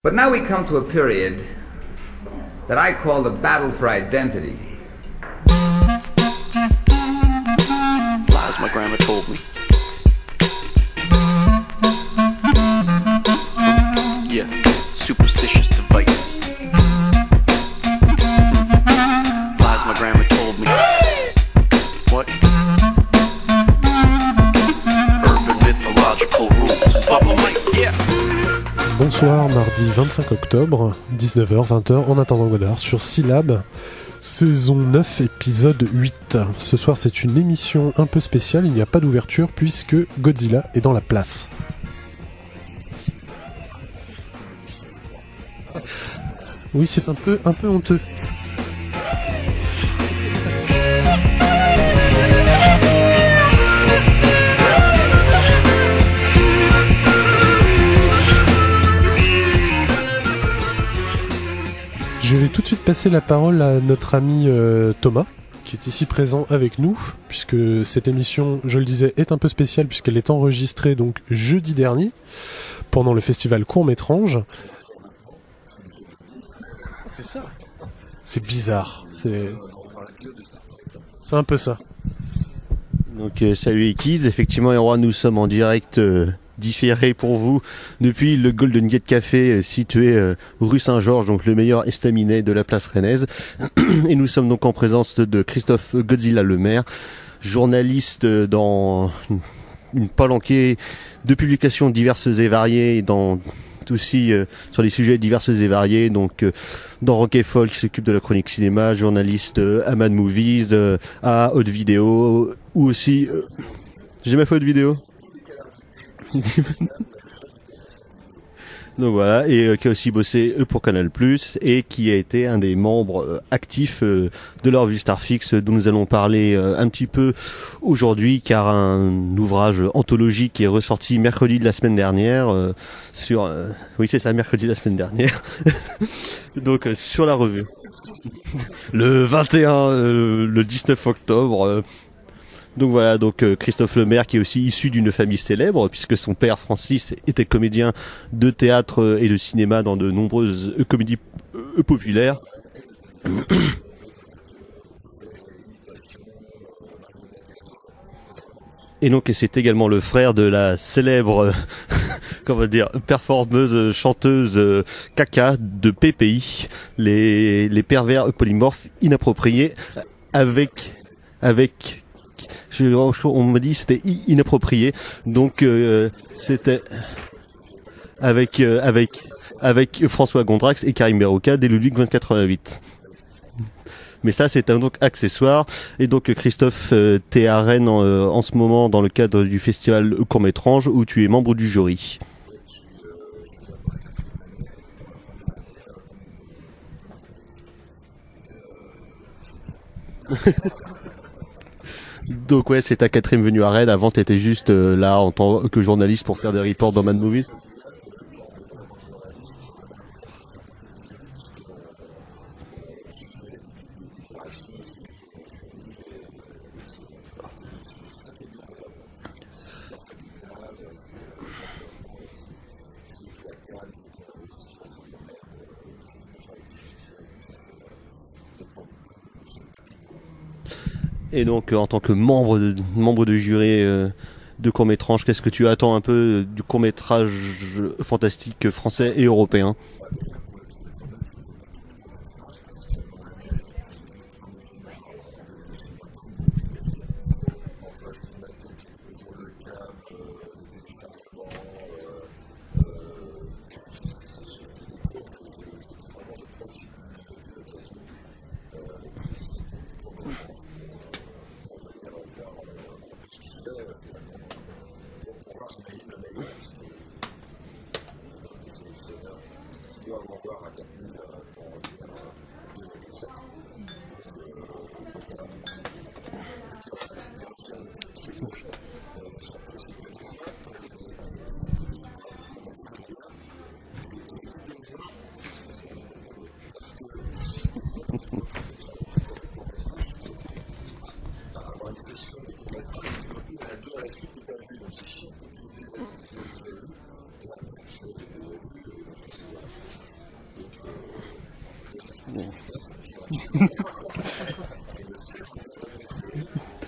But now we come to a period that I call the battle for identity. Lies my grandma told me. Yeah, superstitious devices. Lies my grandma told me. What? Urban mythological rules. Bubble mice, yeah. Bonsoir, mardi 25 octobre, 19h, 20h, en attendant Godard, sur Syllab, saison 9, épisode 8. Ce soir, c'est une émission un peu spéciale, il n'y a pas d'ouverture puisque Godzilla est dans la place. Oui, c'est un peu honteux. Je vais tout de suite passer la parole à notre ami Thomas, qui est ici présent avec nous, puisque cette émission, je le disais, est un peu spéciale, puisqu'elle est enregistrée donc jeudi dernier, pendant le festival Court-Métrange. C'est ça. C'est bizarre. C'est un peu ça. Donc salut les kids, effectivement Erwan, nous sommes en direct différé pour vous depuis le Golden Gate Café situé rue Saint-Georges, donc le meilleur estaminet de la place rennaise. Et nous sommes donc en présence de Christophe Godzilla Lemaire, journaliste dans une palanquée de publications diverses et variées, dans aussi sur des sujets divers et variés, donc dans Rock & Folk qui s'occupe de la chronique cinéma, journaliste à Mad Movies, à Haute Vidéo, ou aussi j'ai jamais fait Haute Vidéo. Donc voilà, et qui a aussi bossé pour Canal+, et qui a été un des membres actifs de la revue Starfix, dont nous allons parler un petit peu aujourd'hui, car un ouvrage anthologique qui est ressorti mercredi de la semaine dernière, oui c'est ça, mercredi de la semaine dernière, donc sur la revue. Le 21, le 19 octobre... Donc voilà, donc Christophe Lemaire qui est aussi issu d'une famille célèbre puisque son père Francis était comédien de théâtre et de cinéma dans de nombreuses comédies populaires. Et donc c'est également le frère de la célèbre performeuse chanteuse Kaka de PPI, les pervers polymorphes inappropriés avec on me dit c'était inapproprié, donc c'était avec François Gondrax et Karim Berouka dès Ludwig 2088. Mais ça c'est un donc accessoire. Et donc Christophe, t'es à Rennes en ce moment dans le cadre du festival Court-Métrange où tu es membre du jury. Donc ouais, c'est ta 4e venue à Rennes. Avant, t'étais juste là en tant que journaliste pour faire des reports dans Mad Movies. Et donc en tant que membre de jury de court-métrage, qu'est-ce que tu attends un peu du court-métrage fantastique français et européen ?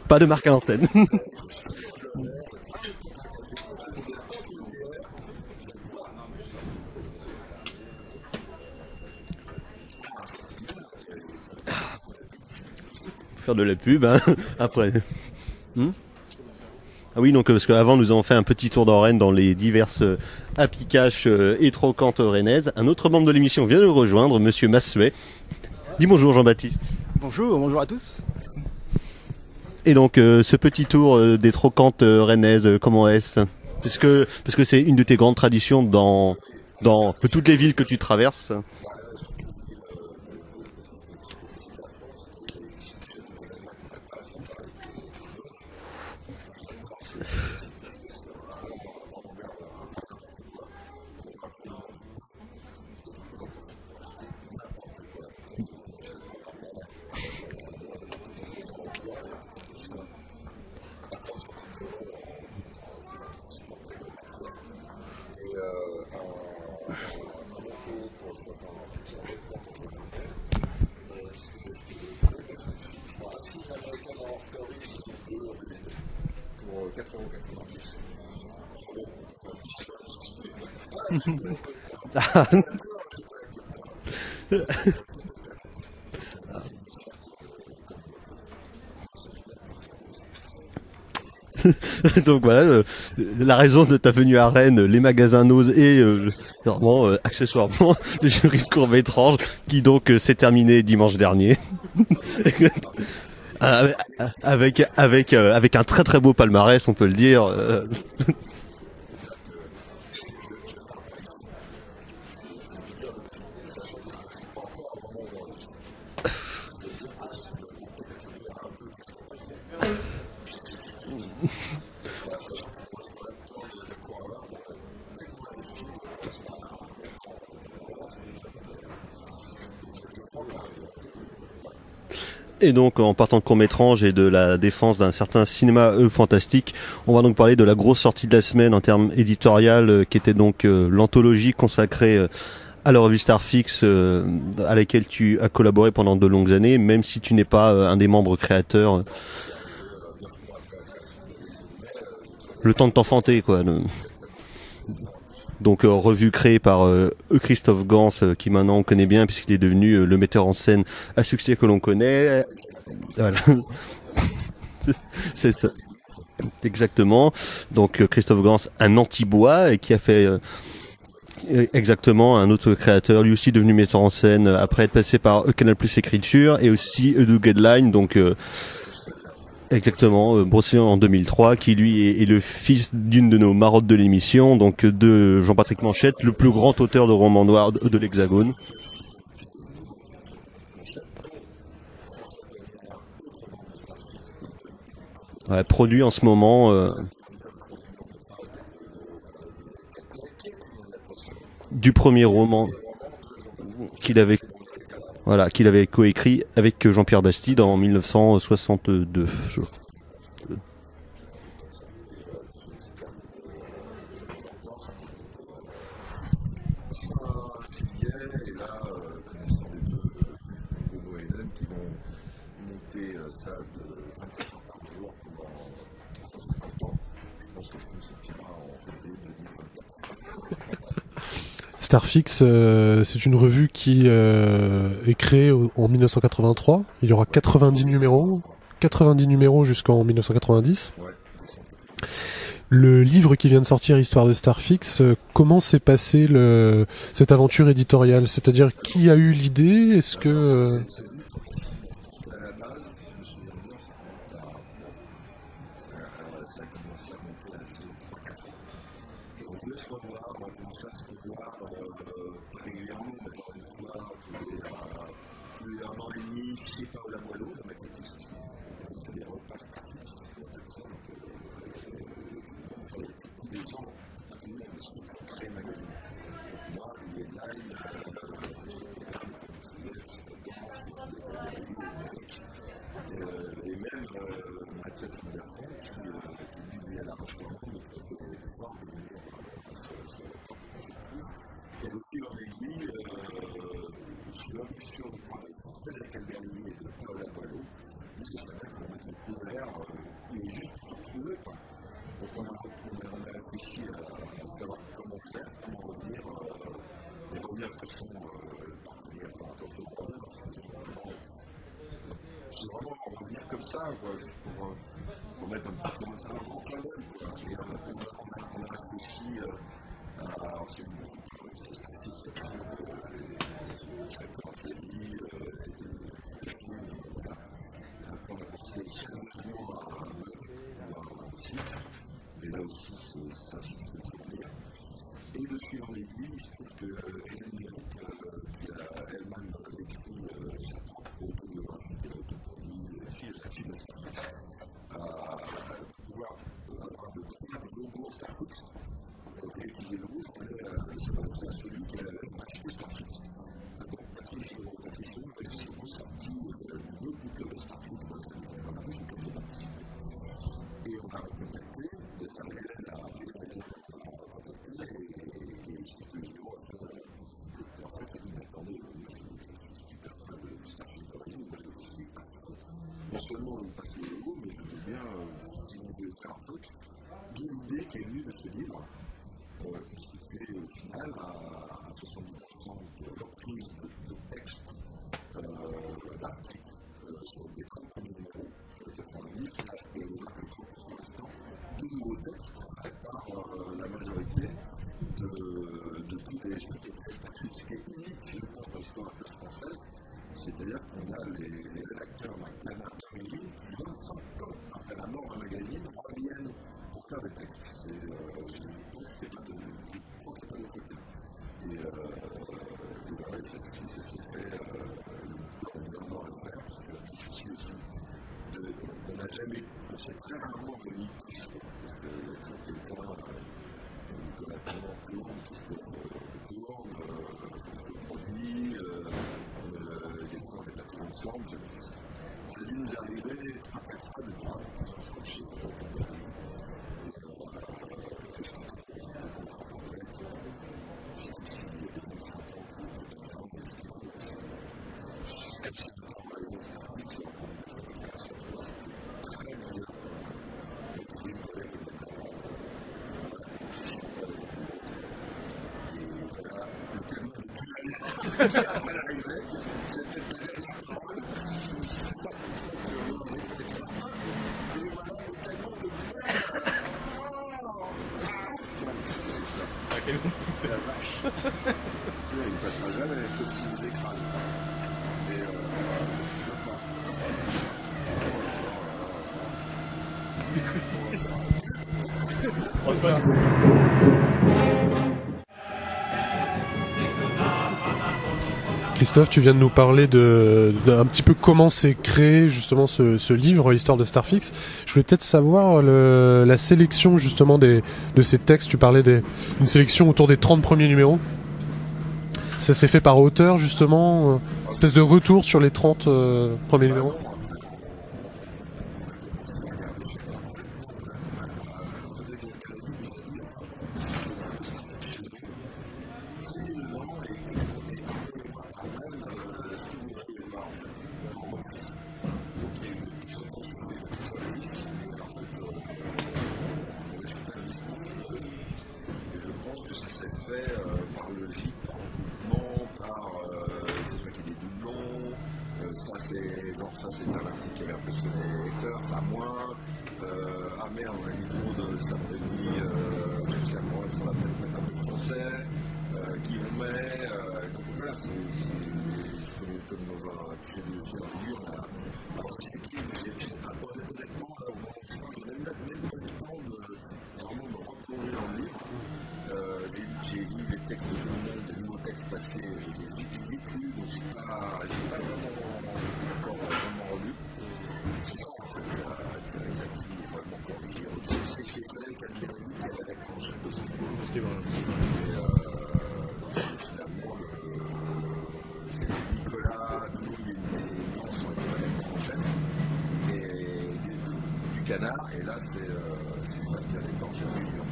Pas de marque à l'antenne. Faire de la pub, hein, après. Ah oui, donc parce qu'avant nous avons fait un petit tour dans Rennes dans les diverses applicaches et trocantes rennaises. Un autre membre de l'émission vient de nous rejoindre, Monsieur Massuet. Dis bonjour Jean-Baptiste. Bonjour à tous. Et donc ce petit tour des trocantes rennaises, comment est-ce parce que c'est une de tes grandes traditions dans toutes les villes que tu traverses. Donc voilà, la raison de ta venue à Rennes, les magasins Nose et vraiment, accessoirement le jury de court-métrage qui donc s'est terminé dimanche dernier. avec un très très beau palmarès, on peut le dire. Et donc, en partant de court-métrage et de la défense d'un certain cinéma fantastique, on va donc parler de la grosse sortie de la semaine en termes éditorial, qui était donc l'anthologie consacrée à la revue Starfix, à laquelle tu as collaboré pendant de longues années, même si tu n'es pas un des membres créateurs. Le temps de t'enfanter, quoi. Donc revue créée par Christophe Gans, qui maintenant on connaît bien puisqu'il est devenu le metteur en scène à succès que l'on connaît. Voilà. C'est ça. Exactement. Donc Christophe Gans, un anti-bois, et qui a fait exactement un autre créateur, lui aussi devenu metteur en scène après être passé par Canal+ Écriture, et aussi Edu Guideline, donc exactement, brossé en 2003, qui lui est le fils d'une de nos marottes de l'émission, donc de Jean-Patrick Manchette, le plus grand auteur de romans noirs de l'Hexagone. Ouais, produit en ce moment du premier roman qu'il avait coécrit avec Jean-Pierre Bastide en 1962. Starfix, c'est une revue qui est créée en 1983. Il y aura 90 numéros jusqu'en 1990. Le livre qui vient de sortir, Histoire de Starfix, comment s'est passée cette aventure éditoriale? C'est-à-dire, qui a eu l'idée? Est-ce que... la façon de faire attention au problème. C'est vraiment revenir comme ça, quoi, juste pour mettre un petit peu ça dans le clin d'œil. Et on a réfléchi à. C'est statique, c'est pas comment ça dit, voilà. On a pensé sérieusement à un site, et là aussi, ça se fait bien. Et de fil en aiguille, il se trouve que Hélène Méric, qui a elle-même écrit sa propre autobiographie de fille de Starfix, pour pouvoir avoir le logo Starfix, et utiliser le logo, il fallait s'adresser à celui qui a acheté Starfix. Donc, Patrice Chevron s'est ressorti le logo de Starfix, et on a contacté, et ça Hélène a non seulement on passe le logo, mais je veux bien, si vous voulez faire un truc, d'où l'idée qui est venue de ce livre, constitué au final à 70% de reprise de textes d'articles sur les 30 premiers numéros, sur les 90, là c'était pour l'instant, de nouveaux textes faits par la majorité de tous les articles, ce qui est unique, je pense, dans l'histoire française. C'est-à-dire qu'on a les rédacteurs d'un canard d'origine, 25 ans après la mort d'un magazine, reviennent pour faire des textes. Je pense que pas de côté. Et voilà, ça s'est fait dans le faire, parce que la discussion aussi, on n'a jamais, on s'est très rarement réunis tous, parce que quand quelqu'un, Nicolas Tourne, Christophe Tourne, produit, des fois on est appelés ensemble, ça a dû nous arriver à chaque fois de voir sur le chiffre de la après l'arrivée, c'était très parole. Et voilà le canon de qu'est-ce que c'est que ça? Un canon de poupée. La vache. Il ne passera jamais, sauf si vous l'écrasez. Et c'est sympa. C'est ça. Christophe, tu viens de nous parler d'un petit peu comment s'est créé justement ce livre, l'histoire de Starfix. Je voulais peut-être savoir la sélection justement de ces textes. Tu parlais d'une sélection autour des 30 premiers numéros. Ça s'est fait par auteur justement, une espèce de retour sur les 30 premiers numéros. Ça c'est un article qui avait impressionné les lecteurs, ça moins. Ah merde, on a mis trop de Saint-Denis, jusqu'à moi, il faudra peut-être mettre un peu de français, Guillaumet, donc voilà, c'est comme dans un pied de censure. Alors je sais qui, j'ai pas honnêtement, là, au moment où je n'ai même pas eu le temps de vraiment me replonger dans le livre. J'ai vu les textes de tout le monde, des nouveaux textes passés, je les ai vite lus, donc j'ai pas vraiment relu. C'est ça en fait, il est vraiment corrigé. C'est Frédéric Almieri qui est rédacteur en chef de ce livre. Et c'est finalement Nicolas Douille et Jean sont les rédacteurs en chef. Et du Canard, et là c'est Fred qui est rédacteur en chef du livre.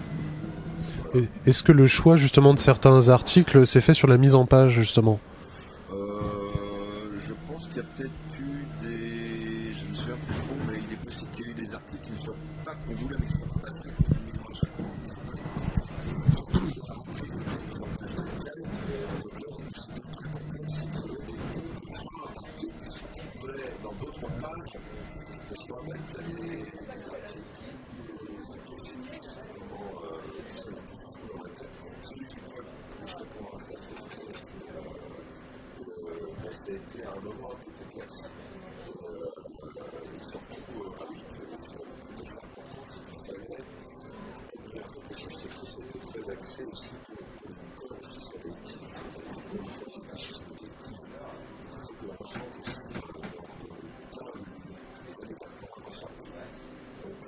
Est-ce que le choix justement de certains articles s'est fait sur la mise en page justement? Je pense qu'il y a peut-être eu des... Je ne me souviens plus trop, mais il est possible qu'il y ait eu des articles qui ne soient pas qu'on voulait, mais qui ne soient pas passés. images, je crois même qu'il y a des pratiques spécifiques, comment celui qui peut justement interpréter. Mais c'était un moment un peu complexe. Surtout, c'est important, c'est qu'il fallait que c'était très axé aussi pour l'éditeur, aussi sur les titres, c'était la recherche aussi dans les années 80. Donc,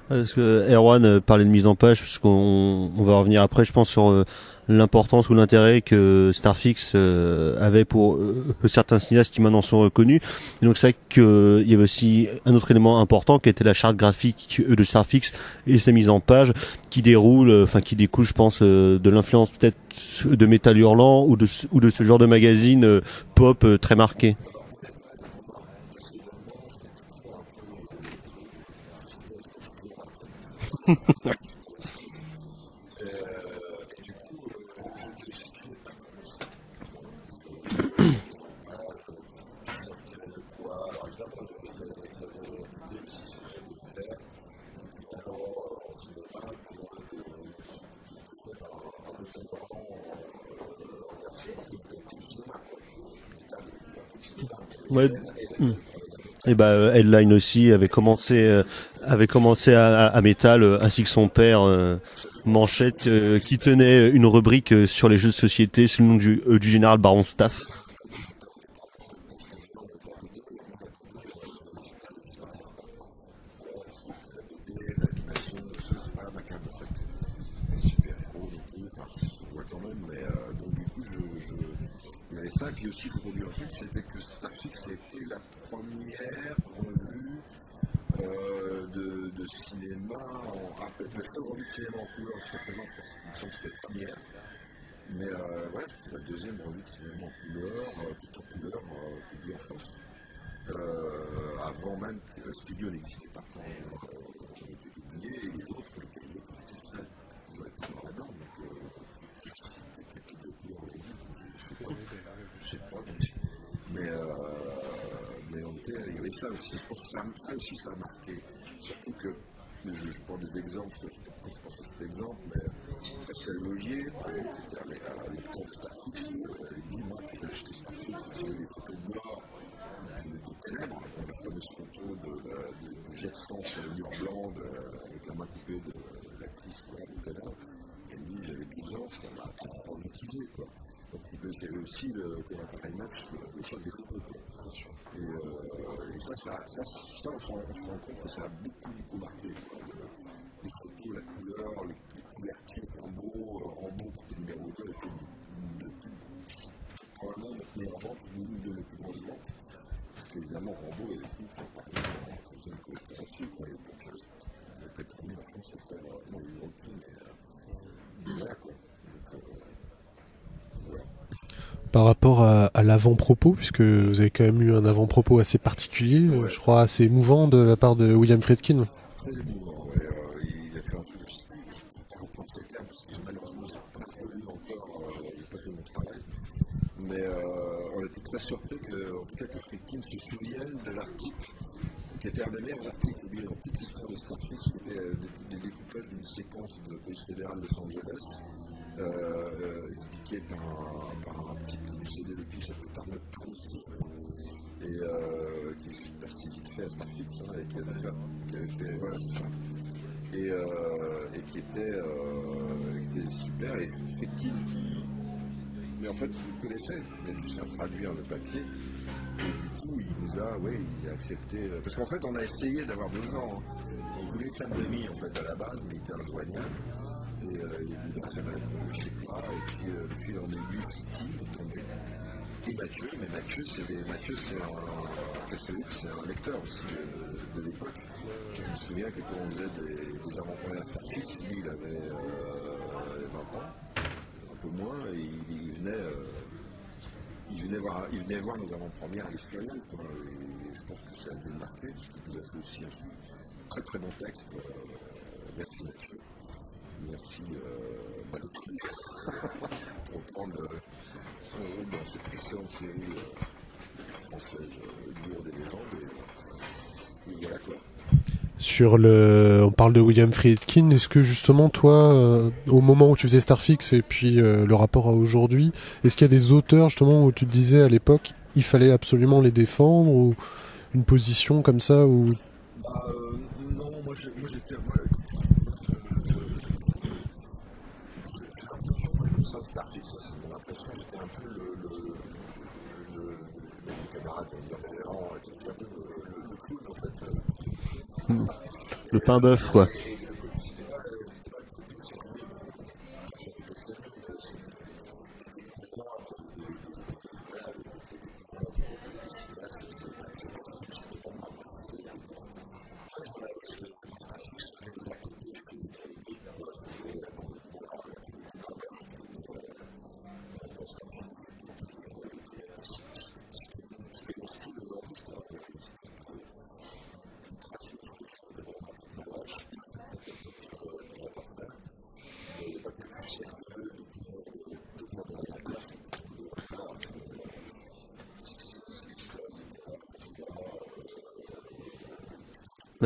Parce que Erwan parlait de mise en page, puisqu'on va revenir après, je pense, sur l'importance ou l'intérêt que Starfix avait pour certains cinéastes qui maintenant sont reconnus. Et donc c'est vrai qu'il y avait aussi un autre élément important qui était la charte graphique de Starfix et sa mise en page qui découle, je pense, de l'influence peut-être de Metal Hurlant ou de ce genre de magazine pop très marqué. Et du coup, je suis pas comme ça. Il s'inspirait de quoi? Alors évidemment, il avait l'idée aussi, c'était de faire alors en cinéma, de faire un développement en version de cinéma. Ouais. Et Headline aussi avait commencé à Metal, ainsi que son père Manchette, qui tenait une rubrique sur les jeux de société sous le nom du général Baron Staff. C'est pas ma carte en fait. Super héros, on voit quand même, mais donc du coup il y avait ça, puis aussi il faut qu'on lui rappelle, c'était que Starfix a été la première revue de cinéma la seule revue de cinéma en couleur jusqu'à présent, je pense que c'était la première. Mais voilà, c'était la deuxième revue de cinéma en couleur, tout en couleur, publiée en France. Avant même que le studio n'existait pas quand on était publié, et les autres, lesquels le positaient ça, ils ont été dans la norme. Donc, c'est quelques de couleurs aujourd'hui, je sais pas. Mais on était, il y avait ça aussi. Je pense que ça aussi, ça a marqué. Surtout que, je prends des exemples, je pense à cet exemple, mais Pascal Logier, par exemple, qui avait l'éditeur de Starfix, il dit, moi, quand j'ai acheté Starfix, j'ai eu les photos de mort, de ténèbres, la fameuse photo de jet de sang sur le mur blanc, avec la main coupée de l'actrice tout à l'heure. Elle dit, j'avais 12 ans, ça m'a traumatisé, quoi. Donc il y avait aussi, comme appareil match, le choc des photos, quoi. Et ça, on se rend compte que ça a beaucoup marqué, quoi. Les photos, la couleur, les couvertures, Rambo pour le numéro 2, probablement notre meilleure vente, l'une de nos plus grandes ventes. Parce qu'évidemment, Rambo et l'équipe, on faisait une couverture là-dessus, quoi. Donc, on n'a pas été premier en France à faire, non, une grande prix, mais voilà, quoi. Donc, voilà. Par rapport à l'avant-propos, puisque vous avez quand même eu un avant-propos assez particulier, ouais. Je crois assez émouvant de la part de William Friedkin. Très émouvant, ouais. Il a fait un truc, je ne sais pas reprendre ces termes, parce que malheureusement, je n'ai pas relu encore, il n'a pas fait mon travail. Mais on était très surpris en tout cas que Friedkin se souvienne de l'article, qui était un des meilleurs articles, oublié, dans toute l'histoire de Starfix, qui était des découpages d'une séquence de police fédérale de Los Angeles. Expliqué par un type qui lui cédait le pitch, s'appelait Arnold Proust, et qui est juste passé vite fait à Starfix, hein, et qui avait fait, voilà, c'est ça. Et qui était super, et Friedkin, mais en fait, il le connaissait, il a juste à traduire le papier, et du coup, il a accepté, parce qu'en fait, on a essayé d'avoir 2 ans, hein. On voulait Sam Raimi, en fait, à la base, mais il était injoignable, et il a jamais, je sais pas, et puis, le fil en aiguille, Friedkin est tombé. Et Mathieu, c'est un lecteur aussi de l'époque. Je me souviens que quand on faisait des avant-premières Starfix, lui il avait 20 ans, un peu moins, et il venait voir nos avant-premières à l'Espérienne. Je pense que ça a dû le marquer, parce qu'il nous a fait aussi un très très bon texte. Merci Mathieu. Merci Balotelli pour prendre son rôle dans cette excellente série française lourde et légende. Et voilà quoi. On parle de William Friedkin. Est-ce que justement toi, au moment où tu faisais Starfix et puis le rapport à aujourd'hui, est-ce qu'il y a des auteurs justement où tu te disais à l'époque il fallait absolument les défendre, ou une position comme ça où... Non, moi j'étais... Ça, Starfix, ça c'est mon impression, j'étais un peu le camarade de Véran, qui un peu le clown en fait. Le pain bœuf, quoi.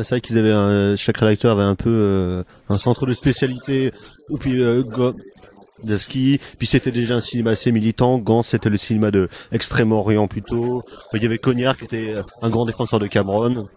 C'est vrai qu'ils avaient chaque rédacteur avait un peu un centre de spécialité, ou puis Davsky, puis c'était déjà un cinéma assez militant. Gans, c'était le cinéma de Extrême-Orient plutôt. Il y avait Cognard qui était un grand défenseur de Cameron.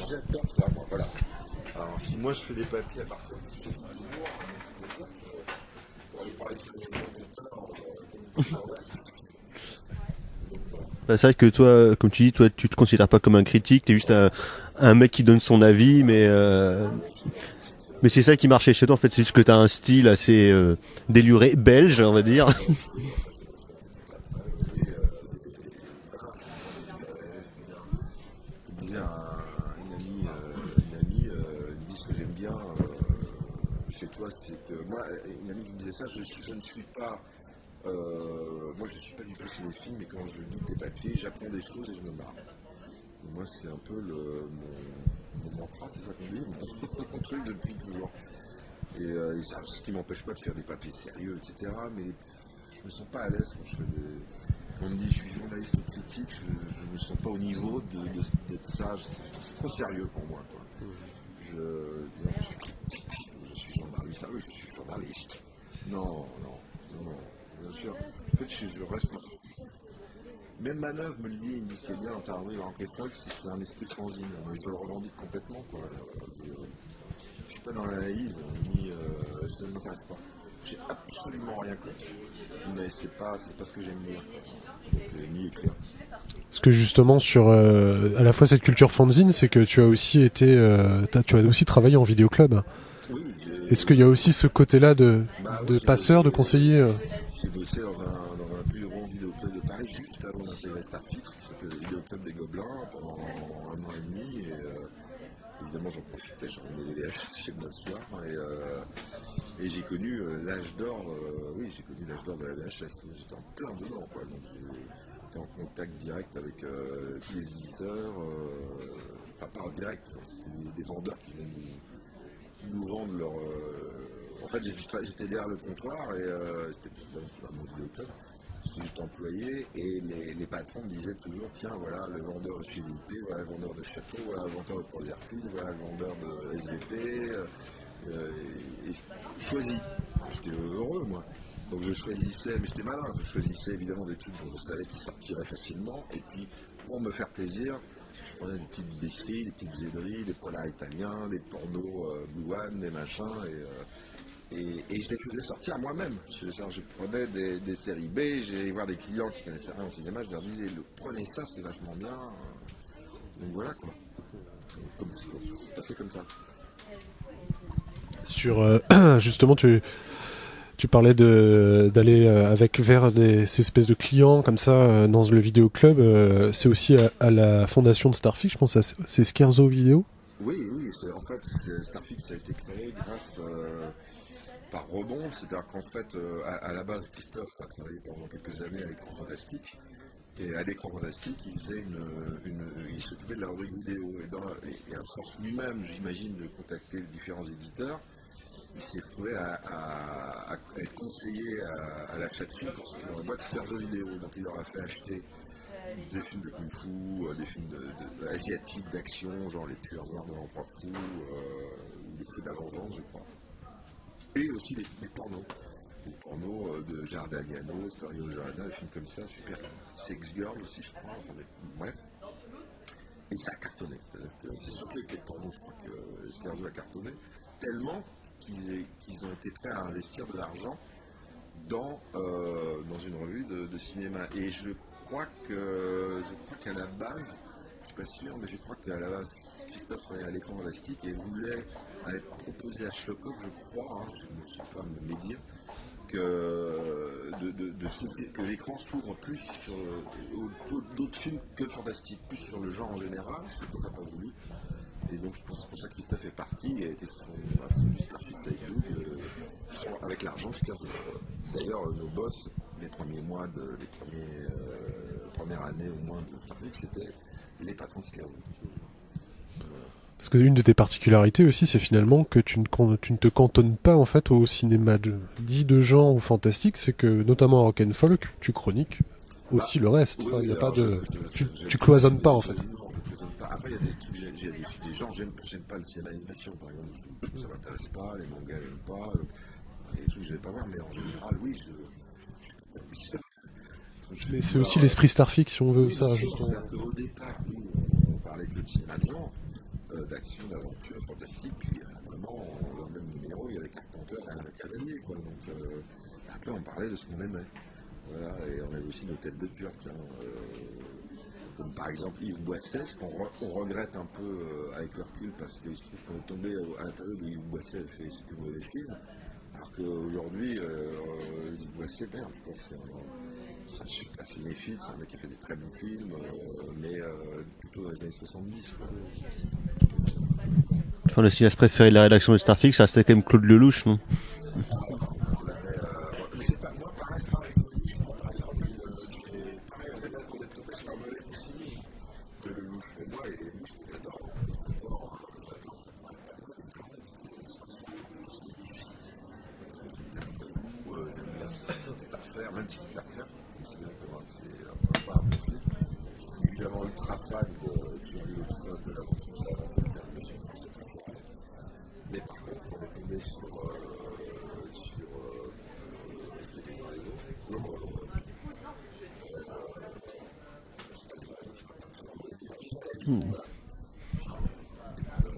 J'adore ça, moi, voilà. Alors, si moi je fais des papiers à partir de pour aller parler C'est vrai que toi, comme tu dis, toi, tu te considères pas comme un critique, t'es juste un mec qui donne son avis, mais c'est ça qui marchait chez toi, en fait, c'est juste que t'as un style assez déluré, belge, on va dire. Une amie qui me disait ça, je ne suis pas, moi je ne suis pas du tout cinéphile, mais quand je lis des papiers, j'apprends des choses et je me marre. Et moi c'est un peu mon mantra, c'est ça qu'on dit, mon truc depuis toujours. Et ça, ce qui m'empêche pas de faire des papiers sérieux, etc. Mais je me sens pas à l'aise quand je fais des... On me dit je suis journaliste critique, je me sens pas au niveau d'être sage, c'est trop sérieux pour moi, quoi. Je suis journaliste, oui, je suis journaliste. Non, bien sûr. En fait, je reste... Même Manœuvre me le dit, il me dit ce qui est bien en parler en Fox, c'est un esprit fanzine. Mais je le revendique complètement, quoi. Je suis pas dans l'analyse, ni ça ne m'intéresse pas. J'ai absolument rien contre, mais c'est pas ce que j'aime lire. Donc, ni écrire. Parce que justement sur à la fois cette culture fanzine, c'est que tu as aussi été, tu as aussi travaillé en vidéoclub. Oui, Est-ce qu'il y a aussi ce côté-là de passeur, de conseiller J'ai bossé dans un plus grand vidéoclub de Paris juste avant d'intégrer Starfix, qui s'appelle le Vidéoclub des Gobelins, pendant 1 an et demi. Et évidemment, j'en profitais, j'en ai des VHS chez moi le soir. Et j'ai connu l'âge d'or, j'ai connu l'âge d'or de la VHS. J'étais en plein dedans, quoi. Donc, j'étais en contact direct avec tous les éditeurs, pas en direct, c'était des vendeurs qui venaient nous vendre leur. En fait, j'étais derrière le comptoir et c'était pas mon vidéoclub. J'étais juste employé et les patrons me disaient toujours tiens, voilà le vendeur de chez VP, voilà le vendeur de Château, voilà le vendeur de Proserpine, voilà le vendeur de SVP. Et choisis. J'étais heureux, moi. Donc je choisissais, mais j'étais malin, je choisissais évidemment des trucs dont je savais qu'ils sortiraient facilement. Et puis, pour me faire plaisir, je prenais des petites bisseries, des petites zéderies, des polars italiens, des pornos Blue One, des machins. Et je les faisais sortir moi-même. Je prenais des séries B, j'allais voir des clients qui connaissaient rien au cinéma, je leur disais prenez ça, c'est vachement bien. Donc voilà quoi. C'est passé comme ça. Sur justement tu parlais d'aller vers ces espèces de clients comme ça dans le vidéoclub. C'est aussi à la fondation de Starfix, je pense, c'est Scherzo Vidéo. Oui, en fait, Starfix a été créé grâce par rebond, c'est-à-dire qu'en fait, à la base, Christophe a travaillé pendant quelques années à l'Écran Fantastique, et à l'Écran Fantastique, il faisait il s'occupait de la rubrique vidéo, et à force lui-même, j'imagine, de contacter les différents éditeurs, il s'est retrouvé à être conseiller à l'achat de films pour ce qui est dans la boîte Scherzo Vidéo, donc il leur a fait acheter des films de Kung Fu, des films asiatiques d'action, genre Les Tueurs Noirs de l'Empereur Fou, Les Feux de la Vengeance, je crois. Et aussi les pornos. Les pornos de Giardaniano, Storio Giordano, des films comme ça, super. Sex Girl aussi, je crois. Bref. Et ça a cartonné. C'est surtout avec les pornos, je crois que Scherzo a cartonné. Tellement qu'ils ont été prêts à investir de l'argent dans une revue de cinéma. Et je crois qu'à la base, je suis pas sûr, mais je crois qu'à la base, Christophe travaillait à l'Écran Fantastique et voulait être proposé à Schlokov, je crois, je ne sais pas me dire, que l'écran s'ouvre plus sur d'autres films que fantastique, plus sur le genre en général. Schlokov n'a pas voulu. Et donc je pense que c'est pour ça que Christophe est parti et a été fondu Starfix avec nous, avec l'argent de Scherzo. D'ailleurs, nos boss, les premiers mois, première année au moins de Starfix, c'était les patrons de Scherzo. Parce que une de tes particularités aussi, c'est finalement que tu ne te cantonnes pas en fait au cinéma dit de genre ou fantastique, c'est que notamment en rock and folk, tu chroniques aussi le reste. Oui, y a pas de, tu cloisonnes pas en fait. Non, je cloisonne pas. Après, il y a des trucs, j'ai des gens, j'aime pas le cinéma d'animation, par exemple, ça m'intéresse pas, les mangas, j'aime pas, les trucs, je vais pas voir, mais en général, oui, Mais c'est aussi l'esprit Starfix, si on veut oui, ça, c'est justement. C'est-à-dire qu'au départ, nous, on parlait que de cinéma de genre, d'action, d'aventure, fantastique, puis vraiment, dans le même numéro, il y avait Carpenter et un cavalier, quoi. Donc, après, on parlait de ce qu'on aimait. Voilà, et on avait aussi nos têtes de Turc, comme par exemple Yves Boisset, qu'on regrette un peu avec le recul, parce qu'il se trouve qu'on est tombé à la période où Yves Boisset a fait ce mauvais film, alors qu'aujourd'hui, Yves Boisset, merde, je pense, c'est un super cinéphile, c'est un mec qui fait des très bons films, mais plutôt dans les années 70. Quoi. Enfin, le cinéaste préféré de la rédaction de Starfix, ça c'était quand même Claude Lelouch, non? Mais c'est pas moi, pareil, c'est pareil. Pareil, on est tombé sur un mauvais signe de Lelouch pour moi, et moi j'adore ça. J'aime bien c'était à refaire, même si c'est à refaire, c'est un peu un film. Je suis évidemment ultra fan de Thierry Lotsa, de l'aventure ça, mais par contre, on est tombé sur c'était des gens les autres.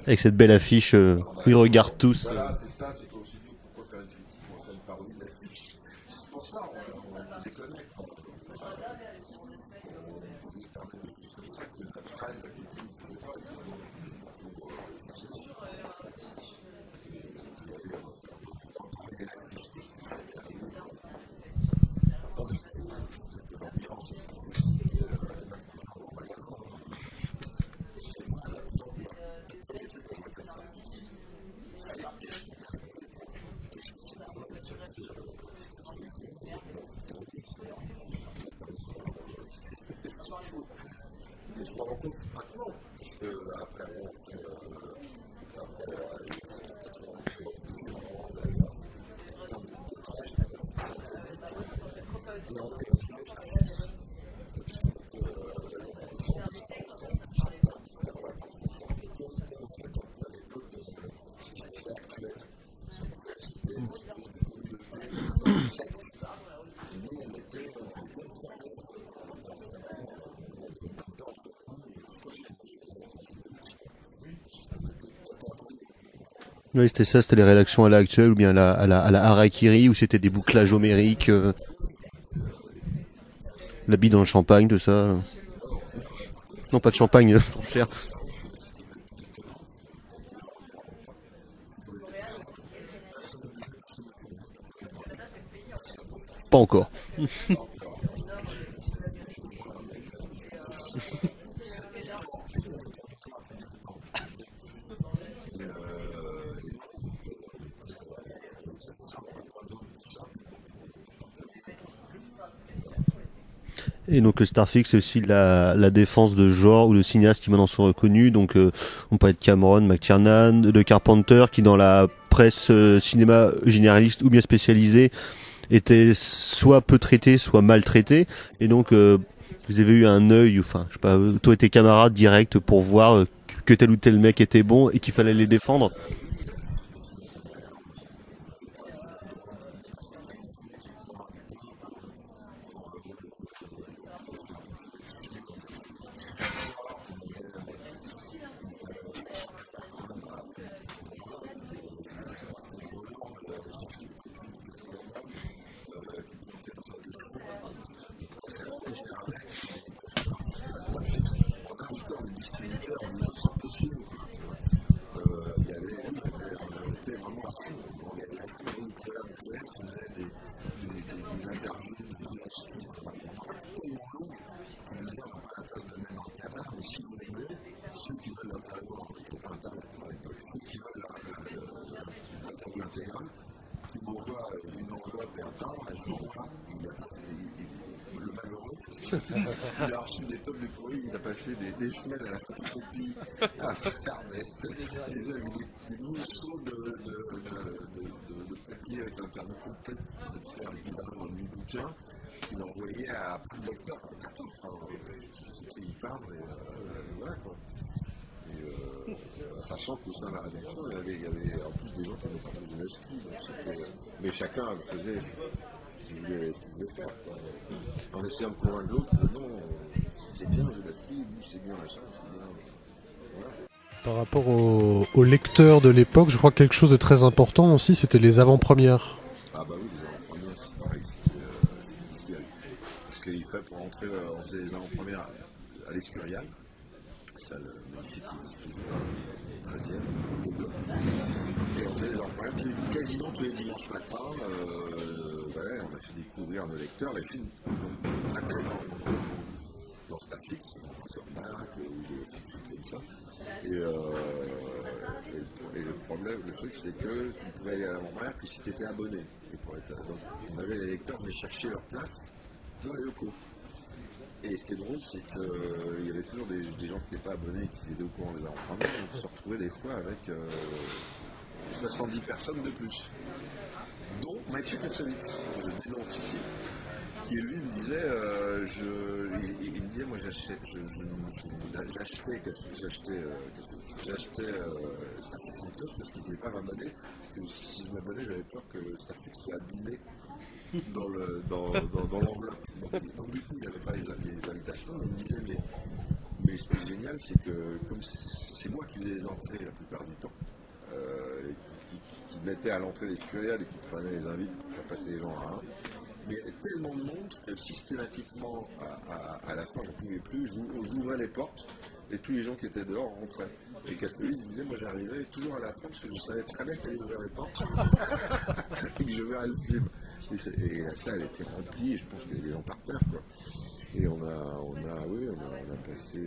Avec cette belle affiche où ils regardent tous. Voilà, c'est ça, c'est qu'on s'est dit pourquoi faire une critique, on va faire une parodie de l'affiche. C'est pour ça, on déconnecte. On peut se permettre de plus comme ça que la presse, la critique, ne faisait pas. Je me rends compte maintenant, parce que après Oui, c'était ça, c'était les rédactions à l'heure actuelle ou bien à la Harakiri où c'était des bouclages homériques, la bille dans le champagne, tout ça. Non, pas de champagne, trop cher. Pas encore. Et donc Starfix, c'est aussi la défense de genre ou de cinéastes qui maintenant sont reconnus. Donc on parlait de Cameron, McTiernan, de Carpenter, qui dans la presse cinéma généraliste ou bien spécialisée était soit peu traité, soit mal traité. Et donc vous avez eu un œil, enfin je sais pas, toi et tes camarades direct pour voir que tel ou tel mec était bon et qu'il fallait les défendre. Ceux qui veulent l'interview ceux qui veulent l'interview intégrale, qui m'envoient une enveloppe et un timbre, et je m'envoie le malheureux, parce qu'il a reçu des tonnes de courrier, il a passé des semaines à la photocopie, à faire des mousseaux de papier avec l'interview complète, de faire l'équivalent dans le bouquin, qu'il envoyait à plus de lecteurs. Il parle, et voilà quoi. Sachant qu'au sein de la rédaction, il y avait en plus des gens qui n'avaient pas besoin de ski. Mais chacun faisait ce qu'il voulait faire. Quoi. En essayant de convaincre l'autre que non, c'est bien le ski, lui c'est bien machin, c'est bien. Voilà. Par rapport aux lecteurs de l'époque, je crois que quelque chose de très important aussi, c'était les avant-premières. Ah bah oui, les avant-premières, c'est pareil, c'était hystérique. Parce qu'il fallait pour rentrer, on faisait les avant-premières à l'Escurial. Ça, le magnifique, c'est toujours 13e. Et on faisait les avant-premières quasiment tous les dimanches matins. Ouais, on a fait découvrir à nos lecteurs les films très dans Starfix, sur Mac ou des films comme ça. Et le problème, le truc, c'est que tu pouvais aller à l'avant-première que si tu étais abonné. Et pour être, donc, on avait les lecteurs venaient chercher leur place dans les locaux. Et ce qui est drôle, c'est qu'il y avait toujours des gens qui n'étaient pas abonnés et qui étaient au courant des avant-premières. Donc on se retrouvait des fois avec 70 personnes de plus. Dont Mathieu Kassovitz, que je dénonce ici, qui lui me disait, il me disait, moi j'achetais Starfix en kiosque parce que je ne voulais pas m'abonner, parce que si je m'abonnais, j'avais peur que Starfix soit abîmé dans l'enveloppe. Donc du coup, il n'y avait pas les invitations, il me disait, Mais ce qui est génial, c'est que comme c'est moi qui faisais les entrées la plupart du temps, et qui mettais à l'entrée des Scuriades et qui prenait les invites pour faire passer les gens à un. Mais il y avait tellement de monde que systématiquement, à la fin, je ne pouvais plus, j'ouvrais les portes et tous les gens qui étaient dehors rentraient. Et Castelvis disait, moi j'arrivais toujours à la fin parce que je savais très bien qu'il allait ouvrir les portes et que je verrais le film. Et ça, elle était remplie et je pense qu'il y avait des gens par terre, quoi. Et on a passé,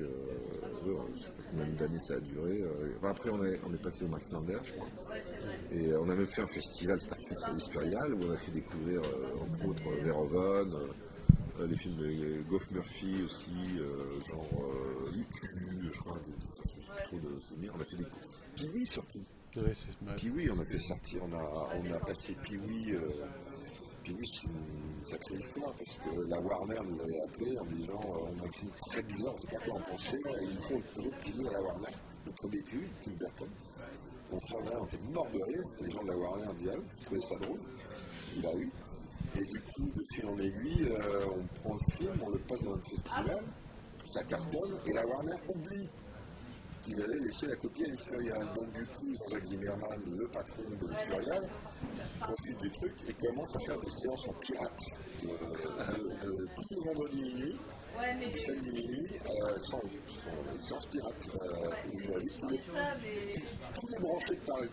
combien d'années ça a duré. Après, on est passé au Max Linder, je crois. Et on a même fait un festival Starfix à l'Espérial où on a fait découvrir, entre autres, Verhoeven, les films de Goff Murphy aussi, Lucu, je crois, trop de souvenirs. On a fait découvrir Pee-wee surtout. Ouais, Pee-wee, on a fait sortir, on a passé Pee-wee. Pee-wee, c'est une sacrée histoire parce que la Warner nous avait appelé en disant on a un film très bizarre, on ne sait pas quoi en penser, et il faut le projet de Pee-wee à la Warner. Le premier Pee-wee, Tim Burton. On s'en a, on était mort de rire, les gens de la Warner disaient ah, vous trouvez ça drôle? Il a eu. Et du coup, de fil en aiguille, on prend le film, on le passe dans notre festival, ça cartonne, et la Warner oublie qu'ils allaient laisser la copie à l'Espérial. Donc du coup, Jean-Jacques Zimmerman, le patron de l'Espérial, profite du truc et commence à faire des séances en pirate tous les vendredis minuit, du samedi minuit, sans séances pirates, où il avait tous les branchés de Paris.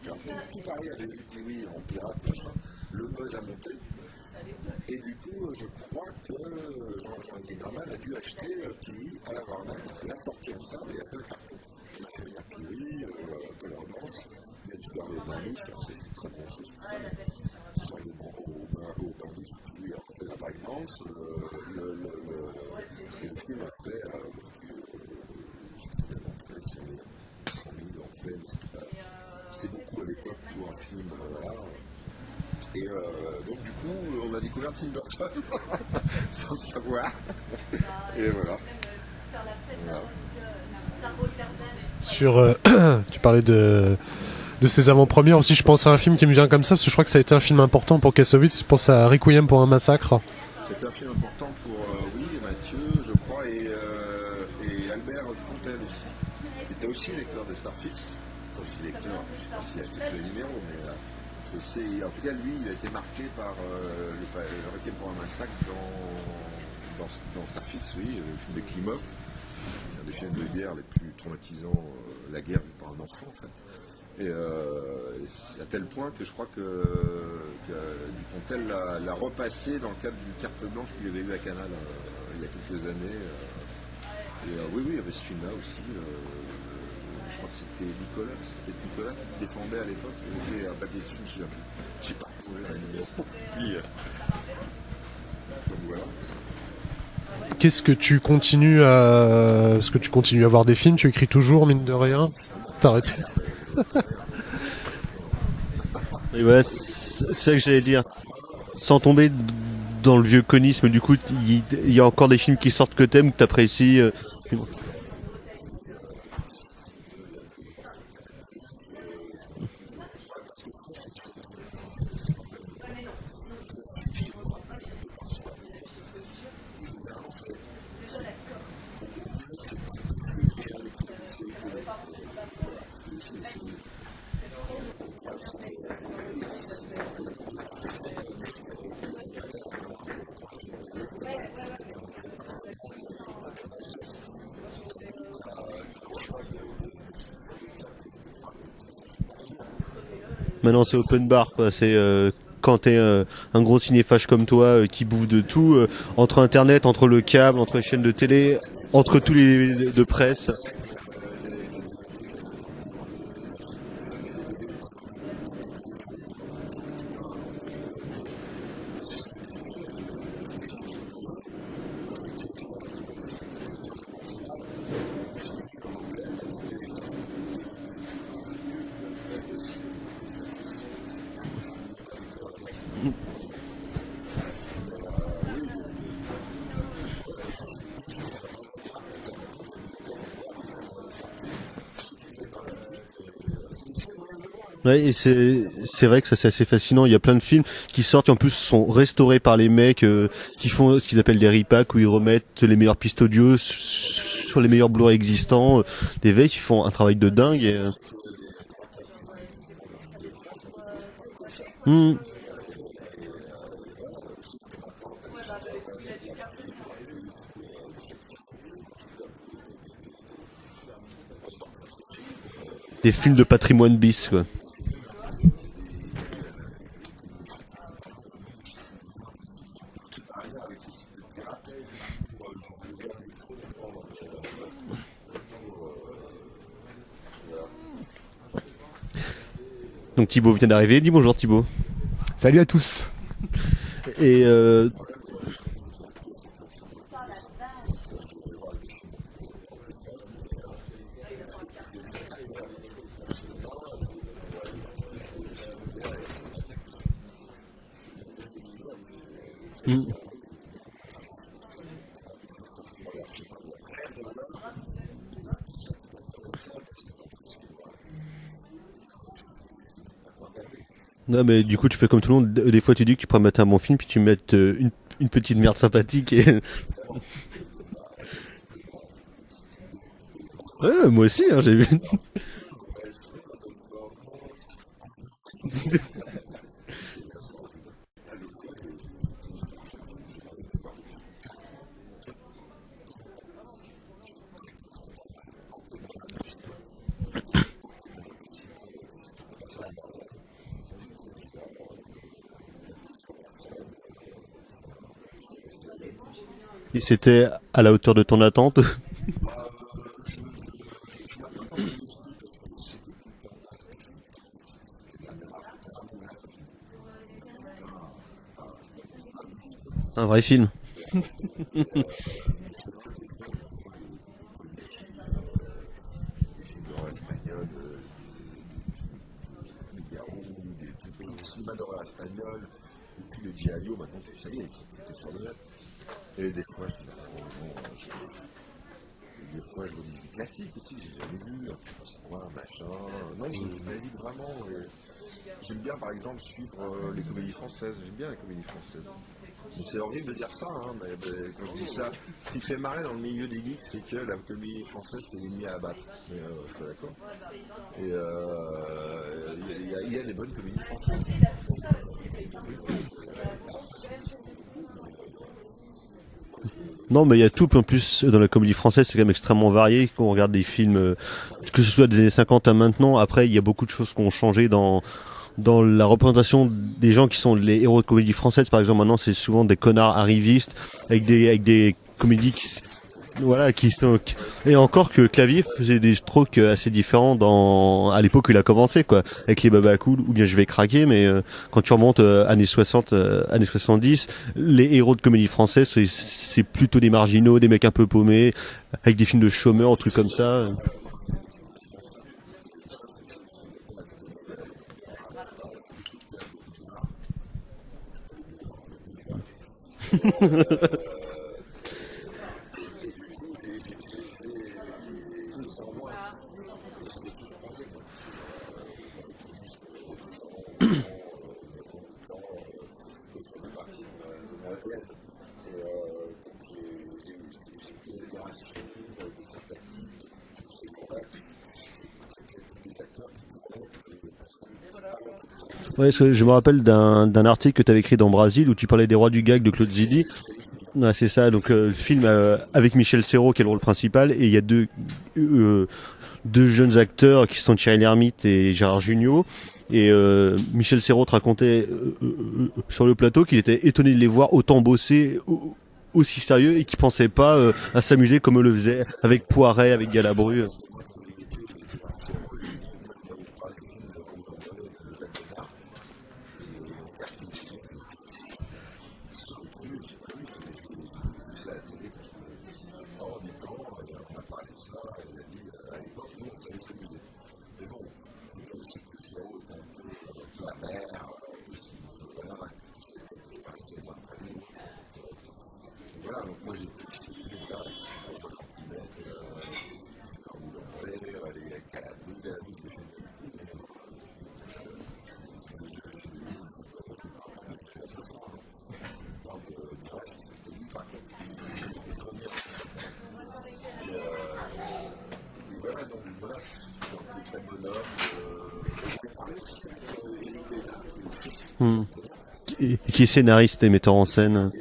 Tout Paris avait vu Pee-wee en pirate, machin. Le buzz a monté. Et du coup, je crois que Jean-Jacques Zimmerman a dû acheter Pee-wee à la Warner, l'a sorti en salle et a fait un carton. Il a fait venir Pee-wee, un peu leur danse, il a dû faire les bains-douches, c'est une très bonne chose. Ils sont allés au bain-douche, Pee-wee a fait la breakdance, et le film a fait, je sais pas, 100 000 entrées, mais c'était beaucoup à l'époque pour un film, voilà. Et donc du coup, on a découvert Tim Burton sans le savoir. Et voilà. Tu parlais de ses avant-premières aussi, je pense à un film qui me vient comme ça, parce que je crois que ça a été un film important pour Kassovitz, je pense à Requiem pour un massacre. C'est un film important pour Mathieu, je crois, et Albert Contel aussi. Il était aussi lecteur de Starfix. Quand je dis lecteur, je ne sais pas s'il a acheté les numéros, mais en tout cas, lui, il a été marqué par le Requiem pour un massacre dans Starfix, oui, le film de Klimov. C'est un des films de guerre les plus traumatisants, la guerre vue par un enfant, en fait. Et c'est à tel point que je crois que Dupontel l'a repassé dans le cadre d'une carte blanche qu'il avait eu à Canal il y a quelques années. Oui, il y avait ce film-là aussi. Je crois que c'était Nicolas qui défendait à l'époque. Il avait un papier dessus, je ne sais pas trouvé un numéro. Puis, donc voilà. Est-ce que tu continues à voir des films? Tu écris toujours, mine de rien? T'as arrêté? Et ouais, c'est ça que j'allais dire. Sans tomber dans le vieux conisme, du coup, il y a encore des films qui sortent que t'aimes, que t'apprécies. Maintenant c'est open bar, quoi. C'est quand t'es un gros cinéphage comme toi qui bouffe de tout, entre internet, entre le câble, entre les chaînes de télé, entre tous les de presse. Ouais, et c'est vrai que ça c'est assez fascinant. Il y a plein de films qui sortent et en plus sont restaurés par les mecs qui font ce qu'ils appellent des repacks où ils remettent les meilleures pistes audio sur les meilleurs Blu-ray existants. Les Veils, ils font un travail de dingue. Des films de patrimoine bis, quoi. Donc Thibaut vient d'arriver. Dis bonjour Thibaut. Salut à tous. Et non mais du coup tu fais comme tout le monde, des fois tu dis que tu pourrais mettre un bon film puis tu mets une petite merde sympathique et... Ouais, moi aussi hein, j'ai vu. Et c'était à la hauteur de ton attente. Un vrai film. Le cinéma d'horreur espagnol, ou puis le Diallo, maintenant, ça y est, c'est sur le net. Et des fois, je relis des classiques aussi que j'ai jamais vus, un petit peu quoi, machin. Non, je navigue vraiment. J'aime bien, par exemple, suivre les comédies françaises. J'aime bien les comédies françaises. Mais c'est horrible de dire ça, hein, mais quand je dis ça, ce qui fait marrer dans le milieu des geeks, c'est que la comédie française, c'est l'ennemi à abattre. Mais je suis pas d'accord. Et il y a des bonnes comédies françaises. Non, mais il y a tout. En plus, dans la comédie française, c'est quand même extrêmement varié. Quand on regarde des films, que ce soit des années 50 à maintenant, après, il y a beaucoup de choses qui ont changé dans la représentation des gens qui sont les héros de comédie française. Par exemple, maintenant, c'est souvent des connards arrivistes avec des comédies qui sont, et encore que Clavier faisait des strokes assez différents à l'époque où il a commencé, quoi, avec les Baba Cool ou bien Je vais craquer, mais quand tu remontes années 60, années 70, les héros de comédie française, c'est plutôt des marginaux, des mecs un peu paumés, avec des films de chômeurs, trucs comme ça. Ouais, je me rappelle d'un article que tu avais écrit dans Brasil où tu parlais des Rois du Gag de Claude Zidi. Ouais, c'est ça, donc le film avec Michel Serrault qui est le rôle principal, et il y a deux jeunes acteurs qui sont Thierry Lhermitte et Gérard Jugnot. Et Michel Serrault te racontait sur le plateau qu'il était étonné de les voir autant bosser, aussi sérieux, et qu'il pensait pas à s'amuser comme eux le faisaient avec Poiret, avec Galabru. Qui est scénariste et metteur en scène.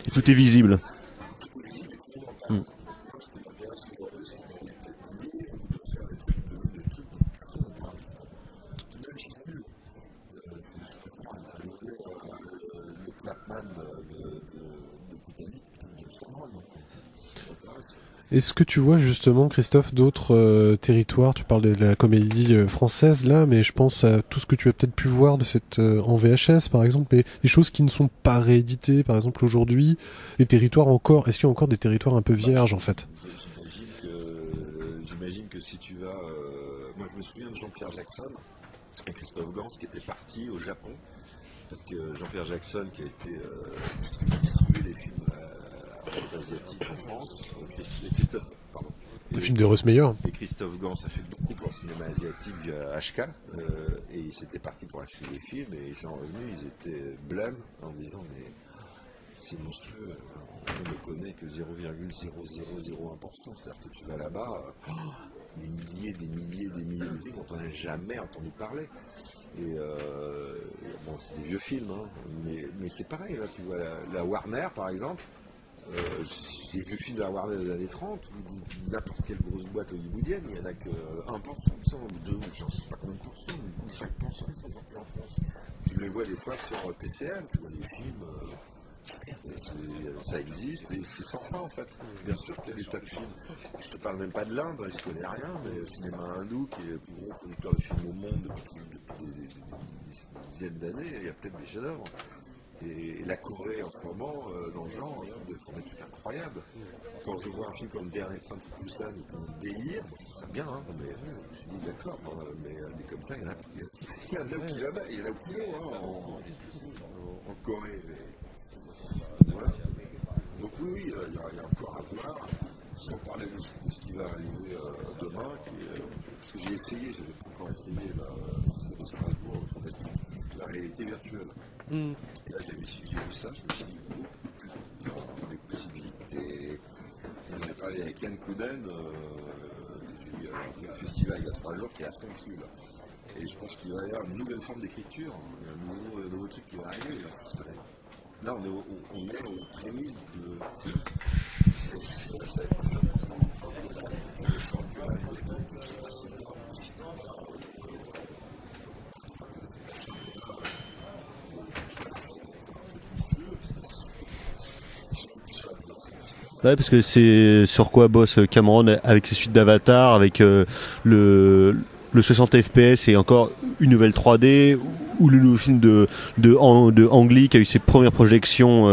Et tout est visible. Est-ce que tu vois justement, Christophe, d'autres territoires? Tu parles de la comédie française là, mais je pense à tout ce que tu as peut-être pu voir de cette en VHS par exemple, et des choses qui ne sont pas rééditées, par exemple aujourd'hui, les territoires encore. Est-ce qu'il y a encore des territoires un peu vierges en fait? J'imagine que si tu vas, moi je me souviens de Jean-Pierre Jackson et Christophe Gans qui étaient partis au Japon, parce que Jean-Pierre Jackson qui a été distribué des films asiatiques en France, Le film de Russ Meyer. Et Christophe Gans a fait beaucoup pour le cinéma asiatique via HK, et ils étaient partis pour acheter des films, et ils sont revenus, ils étaient blêmes en disant mais c'est monstrueux, on ne connaît que 0,0001%, c'est-à-dire que tu vas là-bas, des milliers de films dont on n'a jamais entendu parler. Et bon, c'est des vieux films, hein, mais c'est pareil, là, tu vois, la Warner par exemple, les vieux films de la Warner des années 30, ou n'importe quelle grosse boîte hollywoodienne, il n'y en a que 1%, ou 2, ou je ne sais pas combien de pourcents, ou 5% qui sont sortis en France. Tu les vois des fois sur TCM, tu vois des films, ça existe, et c'est sans fin en fait. Bien sûr qu'il y a des tas de films. Je te parle même pas de l'Inde, je ne connais rien, mais le cinéma hindou, qui est le plus gros producteur de films au monde depuis des dizaines d'années, il y a peut-être des chefs-d'œuvre. Et la Corée en ce moment, dans le genre, ils font des trucs incroyables. Quand je vois un film comme Le Dernier Train de Busan ou comme Délire, c'est bien, hein, mais je me suis dit d'accord, mais comme ça, il y en a au kilomètre, il y en a au kilo en Corée. Voilà. Donc oui, il y a encore à voir, sans parler de ce qui va arriver demain, parce que j'ai essayé, je n'avais pas encore essayé de Strasbourg, fantastique, la réalité virtuelle. Et là j'ai vu ça, je me suis dit, les possibilités. On a parlé avec Yann Kouden, du festival il y a 3 jours, qui est à fond dessus là. Et je pense qu'il va y avoir une nouvelle forme d'écriture, un nouveau truc qui va arriver. Là, on est aux prémices de. Ouais, parce que c'est sur quoi bosse Cameron avec ses suites d'Avatar, avec le 60 FPS et encore une nouvelle 3D, ou le nouveau film de Ang Lee qui a eu ses premières projections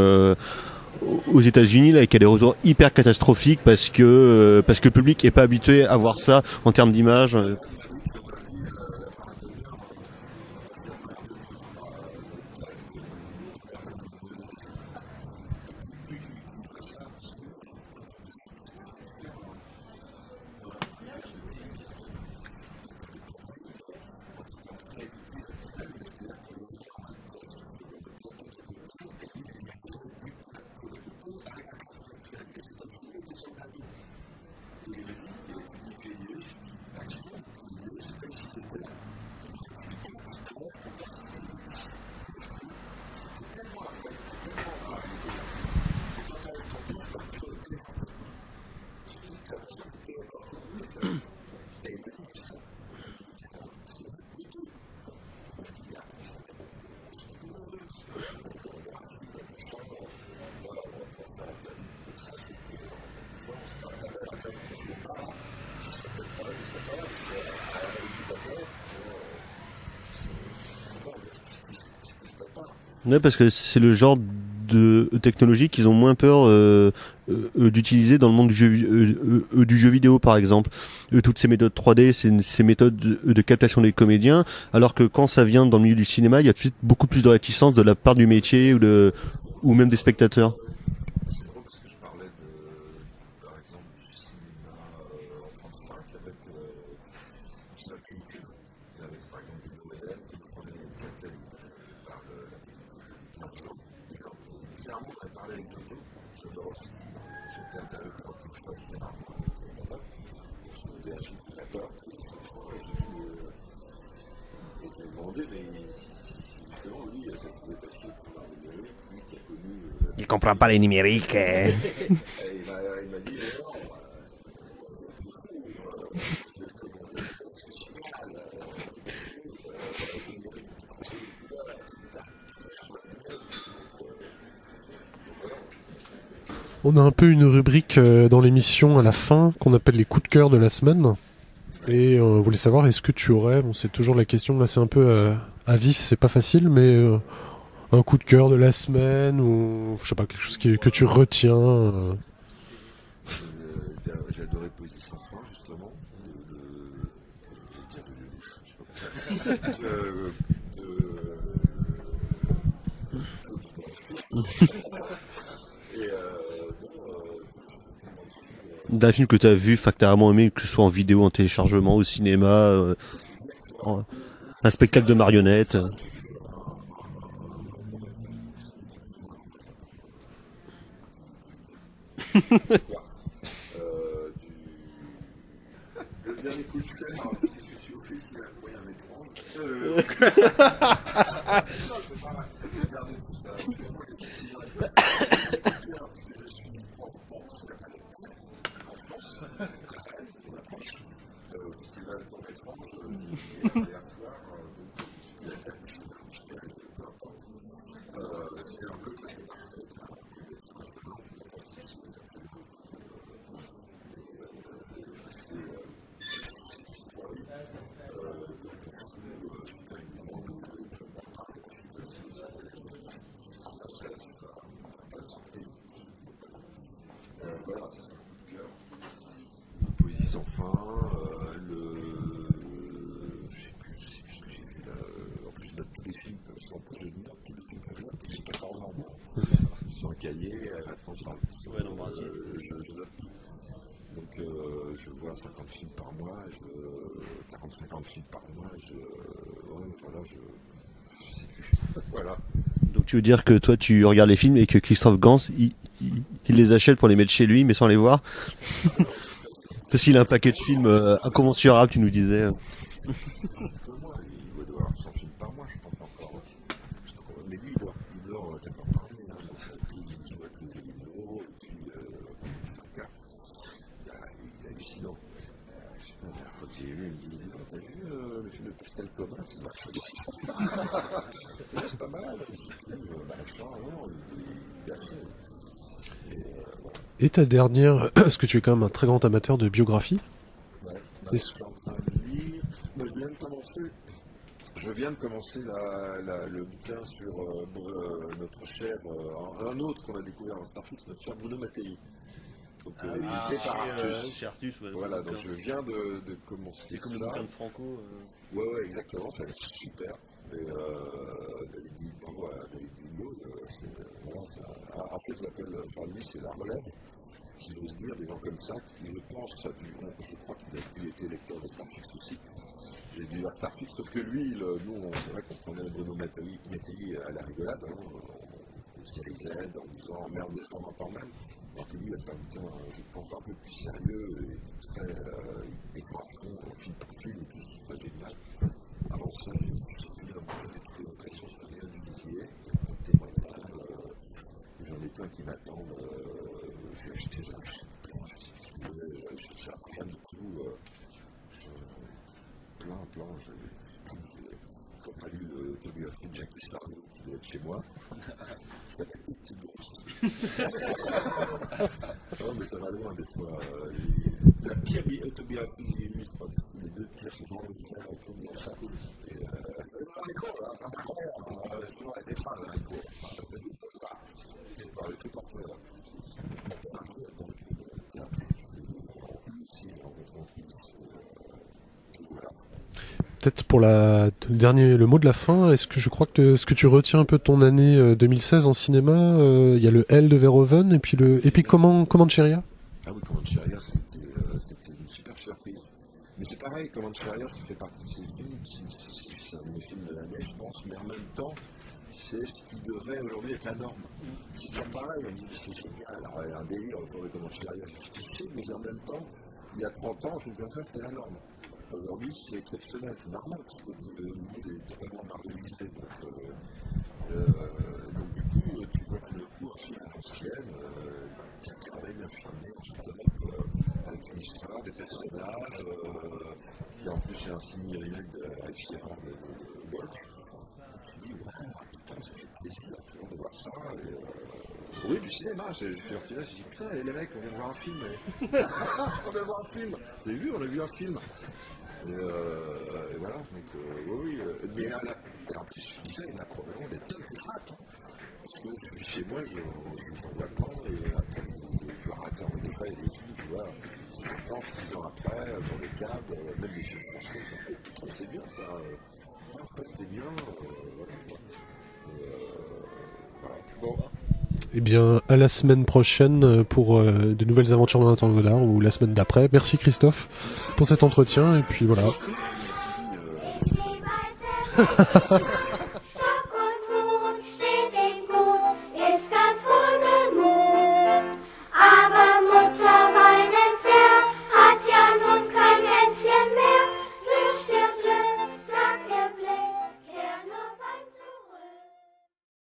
aux États-Unis là, et qui a des retours hyper catastrophiques parce que le public est pas habitué à voir ça en termes d'image. Ouais, parce que c'est le genre de technologies qu'ils ont moins peur d'utiliser dans le monde du jeu vidéo, par exemple. Toutes ces méthodes 3D, ces méthodes de captation des comédiens, alors que quand ça vient dans le milieu du cinéma, il y a tout de suite beaucoup plus de réticence de la part du métier ou même des spectateurs. C'est drôle parce que je parlais par exemple, du cinéma en 35 avec sa culture, avec par exemple des modèles, qui prenaient la télé. Je parle de la télévision. Bizarrement, on a parlé avec Jojo, j'adore aussi. J'étais interlocuteur toute fois, généralement, pour son DH, j'adore, cette fois, et je lui ai demandé, mais justement, lui, il a fait des papiers pour la numérique, lui qui a connu. Il comprend pas les numériques. Et il m'a dit, On a un peu une rubrique dans l'émission à la fin qu'on appelle les coups de cœur de la semaine. Et on voulait savoir, est-ce que tu aurais, bon c'est toujours la question, là c'est un peu à vif, c'est pas facile, mais un coup de cœur de la semaine ou je sais pas, quelque chose que tu retiens. j'ai adoré Poésie sans fin, justement. Je vais dire de D'un film que tu as vu, que tu as vraiment aimé, que ce soit en vidéo, en téléchargement, au cinéma, un spectacle de marionnettes. Le dernier coup de cœur, je suis officiel à moyen étrange. C'est un peu très parfait. Voilà, ça c'est un coup de cœur. Poésie sans fin, je sais plus ce que j'ai vu là. En plus, je note tous les films, parce qu'en plus, je note tous les films que je note, j'ai 14 ans, moi. Sur un cahier, maintenant, je note. Donc, je vois 50 films par mois, 40-50 films par mois, je sais plus. Voilà. Donc tu veux dire que toi tu regardes les films et que Christophe Gans il les achète pour les mettre chez lui mais sans les voir parce qu'il a un paquet de films incommensurables, tu nous disais. Moi, il doit avoir 100 films par mois, je pense encore. Mais lui, il dort 4 heures par nuit. Il joue avec les jeux vidéo, et puis il est hallucinant. Je sais pas, la dernière fois que j'ai vu, il me dit, t'as vu le film de Pascal Thomas? C'est pas mal. Il a fait. Et ta dernière, est-ce que tu es quand même un très grand amateur de biographie? Ouais, je suis en train de lire. Moi, je viens de commencer le bouquin sur notre cher, un autre qu'on a découvert dans Starflix, notre cher Bruno Mattei. Donc, il était par Artus. Voilà, donc je viens de commencer. C'est comme le bouquin de Franco. Ouais, exactement, ça va être super. Et bravo à David Vigneault, en fait, lui, c'est la relève, si j'ose dire, des gens comme ça, qui je pense, je crois qu'il a été lecteur de Starflix aussi. J'ai dû lire Starflix, sauf que lui, nous, c'est vrai qu'on prenait Bruno Mattei à la rigolade, une série Z, en disant merde descendant quand même. Alors que lui, il a fait un bouquin, je pense, un peu plus sérieux et très. Il faut à fond, film par film, et tout, c'est très génial. Avant ça, j'ai fini j'ai l'impression sur les du billet, un témoignage. J'en ai plein qui m'attendent. J'ai acheté, plein, je sais rien du tout. Plein. J'ai pas lu l'autobiographie de Jackie Sarno qui doit être chez moi. Ça fait une petite grosse. Non, mais ça va loin des fois. La pire autobiographie que j'ai lue, c'est les deux pires gens de faire autour de ça. Et Rico, là, par contre, toujours été fan, Rico. et par les reporters. Peut-être pour le mot de la fin, est-ce que je crois que ce que tu retiens un peu de ton année 2016 en cinéma, il y a le L de Verhoeven et puis Comancheria. Ah oui, Comancheria, c'était une super surprise. Mais c'est pareil, Comancheria, ça fait partie de ces films, c'est un de mes films de l'année, je pense, mais en même temps, c'est ce qui devrait aujourd'hui être la norme. C'est toujours pareil, on dit que c'est génial, alors il y a un délire autour de Comancheria justifié, mais en même temps, il y a 30 ans, un film comme ça, c'était la norme. Aujourd'hui, c'est exceptionnel, c'est normal, parce que le monde est totalement marginalisé. Donc, du coup, tu vois tout le coup un film à l'ancienne, qui a carré, bien filmé, avec une histoire, des personnages, qui en plus est un semi-remake de Alexira de Bolch. Tu te dis, ouais, putain, ça fait plaisir de voir ça. Oui, du cinéma, je suis sorti là, je dis putain, les mecs, on vient de voir un film. On vient de voir un film. Vous avez vu, on a vu un film. Et voilà, donc oui, mais en plus, je disais, il y en a probablement des tonnes que je rate. Parce que chez moi, je n'en vois pas, et après, je rate des fois, il y a des films, tu vois, 5 ans, 6 ans après, dans les câbles, même des films français, putain, c'était bien ça. En fait, c'était bien, voilà. Bon. Eh bien, à la semaine prochaine pour de nouvelles aventures dans Nathan Godard, ou la semaine d'après. Merci Christophe pour cet entretien, et puis voilà. Merci.